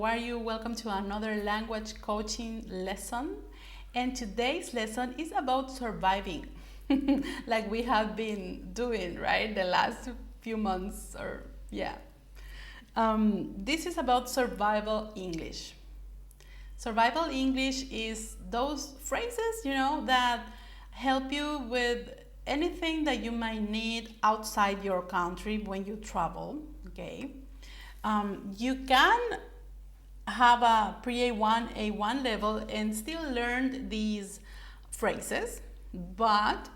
how are you? Welcome to another language coaching lesson. And today's lesson is about surviving, like we have been doing, right? The last few months, or yeah. This is about survival English. Survival English is those phrases, that help you with anything that you might need outside your country when you travel, okay? You can have a pre-A1, A1 level and still learn these phrases, but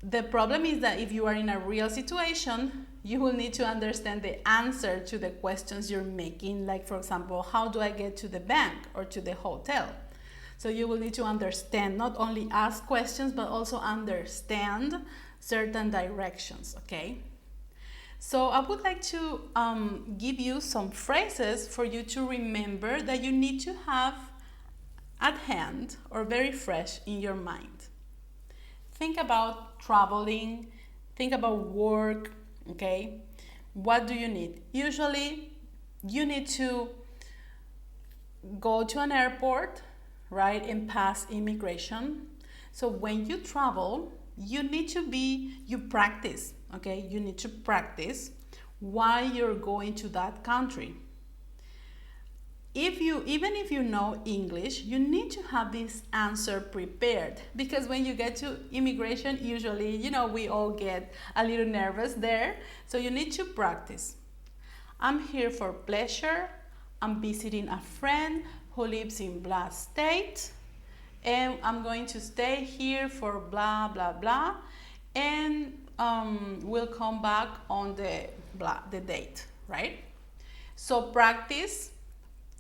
the problem is that if you are in a real situation, you will need to understand the answer to the questions you're making. Like, for example, how do I get to the bank or to the hotel? So you will need to understand, not only ask questions, but also understand certain directions, okay? So I would like to give you some phrases for you to remember that you need to have at hand or very fresh in your mind. Think about traveling, think about work, okay? What do you need? Usually you need to go to an airport, right, and pass immigration. So when you travel, you practice, okay? You need to practice why you're going to that country. Even if you know English, you need to have this answer prepared, because when you get to immigration, usually, we all get a little nervous there. So you need to practice. I'm here for pleasure. I'm visiting a friend who lives in blah state, and I'm going to stay here for blah, blah, blah, and we'll come back on the date, right? So practice.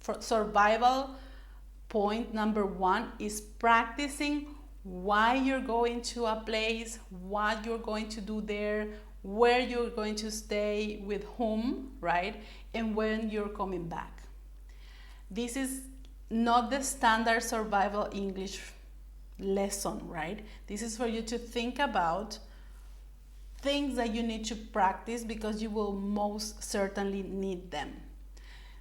For survival, point number one is practicing why you're going to a place, what you're going to do there, where you're going to stay, with whom, right? And when you're coming back. This is not the standard survival English lesson, right? This is for you to think about things that you need to practice, because you will most certainly need them.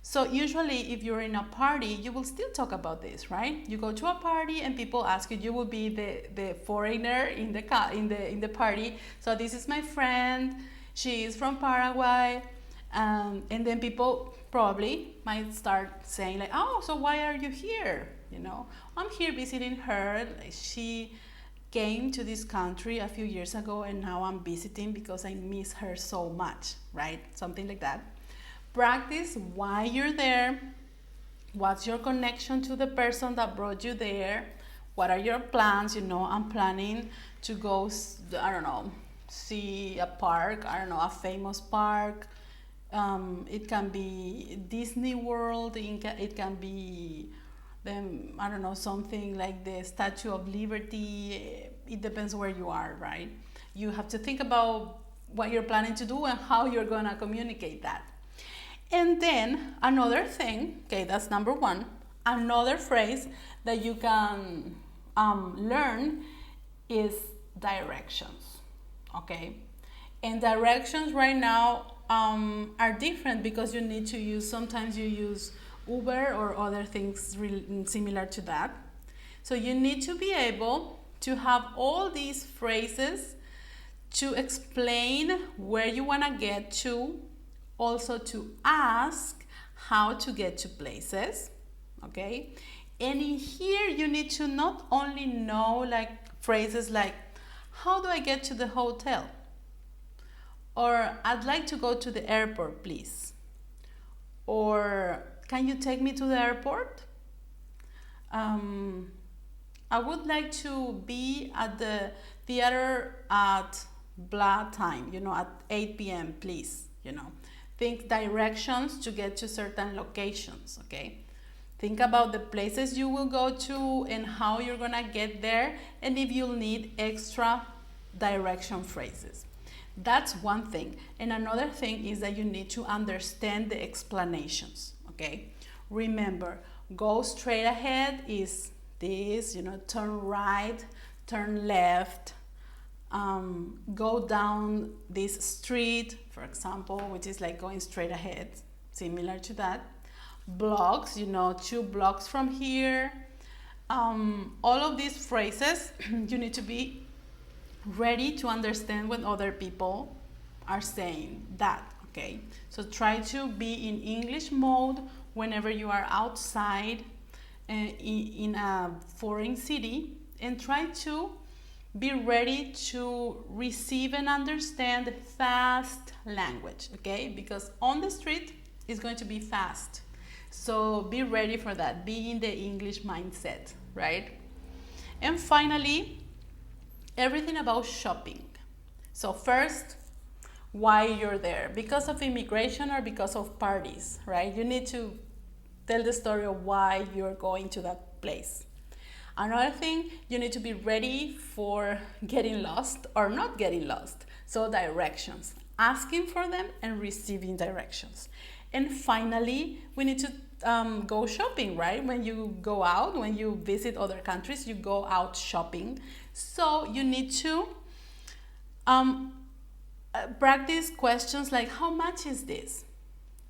So usually if you're in a party, you will still talk about this, right? You go to a party and people ask you, you will be the foreigner in the party. So this is my friend, she is from Paraguay. And then people probably might start saying like, oh, so why are you here? I'm here visiting her. She came to this country a few years ago and now I'm visiting because I miss her so much, right? Something like that. Practice why you're there, what's your connection to the person that brought you there, what are your plans. I'm planning to go, see a park, a famous park. It can be Disney World, it can be something like the Statue of Liberty. It depends where you are, right? You have to think about what you're planning to do and how you're gonna communicate that. And then another thing, okay, that's number one. Another phrase that you can learn is directions, okay? And directions right now are different, because you need to sometimes you use Uber or other things similar to that. So you need to be able to have all these phrases to explain where you want to get to, also to ask how to get to places, okay? And in here you need to not only know like phrases like, how do I get to the hotel? Or I'd like to go to the airport, please. Or can you take me to the airport? I would like to be at the theater at blah time, at 8 p.m., please, Think directions to get to certain locations, okay? Think about the places you will go to and how you're gonna get there, and if you'll need extra direction phrases. That's one thing. And another thing is that you need to understand the explanations, okay? Remember, go straight ahead is this, turn right, turn left, go down this street, for example, which is like going straight ahead, similar to that. blocks, 2 blocks from here. All of these phrases, you need to be ready to understand when other people are saying that, okay? So try to be in English mode whenever you are outside in a foreign city, and try to be ready to receive and understand fast language, okay? Because on the street it's going to be fast. So be ready for that. Be in the English mindset, right? And finally, everything about shopping. So first, why you're there, because of immigration or because of parties, right? You need to tell the story of why you're going to that place. Another thing, you need to be ready for getting lost or not getting lost. So directions, asking for them and receiving directions. And finally, we need to go shopping, right? When you go out, when you visit other countries, you go out shopping. So you need to practice questions like, how much is this?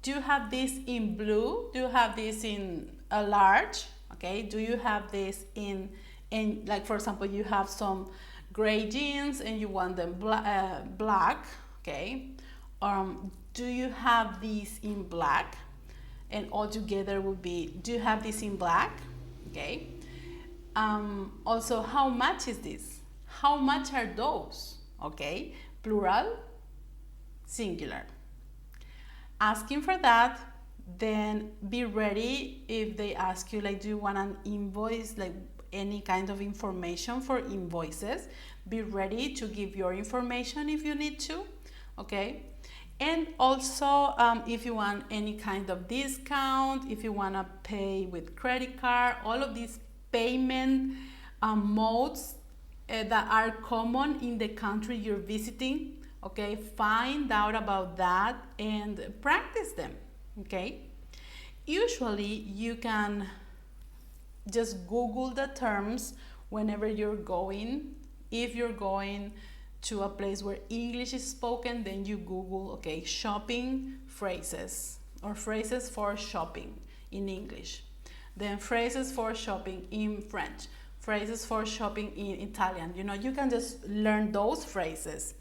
Do you have this in blue? Do you have this in a large? Okay, do you have this in like, for example, you have some gray jeans and you want them black, okay? Do you have these in black? And all together would be, do you have this in black? Okay. Also, how much is this? How much are those? Okay, plural, singular. Asking for that. Then be ready if they ask you, like, do you want an invoice, like any kind of information for invoices? Be ready to give your information if you need to, okay? And also, if you want any kind of discount, if you want to pay with credit card, all of these payment modes that are common in the country you're visiting, okay? Find out about that and practice them. Okay, usually you can just Google the terms whenever you're going. If you're going to a place where English is spoken, then you Google, okay, shopping phrases or phrases for shopping in English. Then phrases for shopping in French, phrases for shopping in Italian. You can just learn those phrases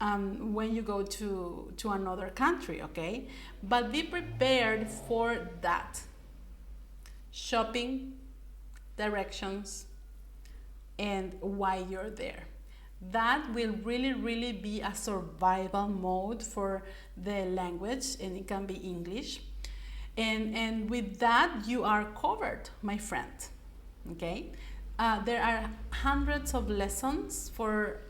when you go to another country, okay? But be prepared for that. Shopping, directions, and why you're there. That will really, really be a survival mode for the language, and it can be English. And with that, you are covered, my friend, okay? There are hundreds of lessons for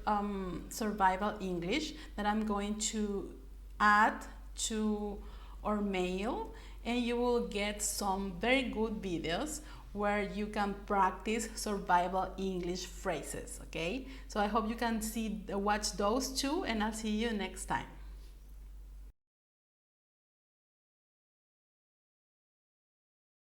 survival English that I'm going to add to our mail, and you will get some very good videos where you can practice survival English phrases, okay? So I hope you can watch those too, and I'll see you next time.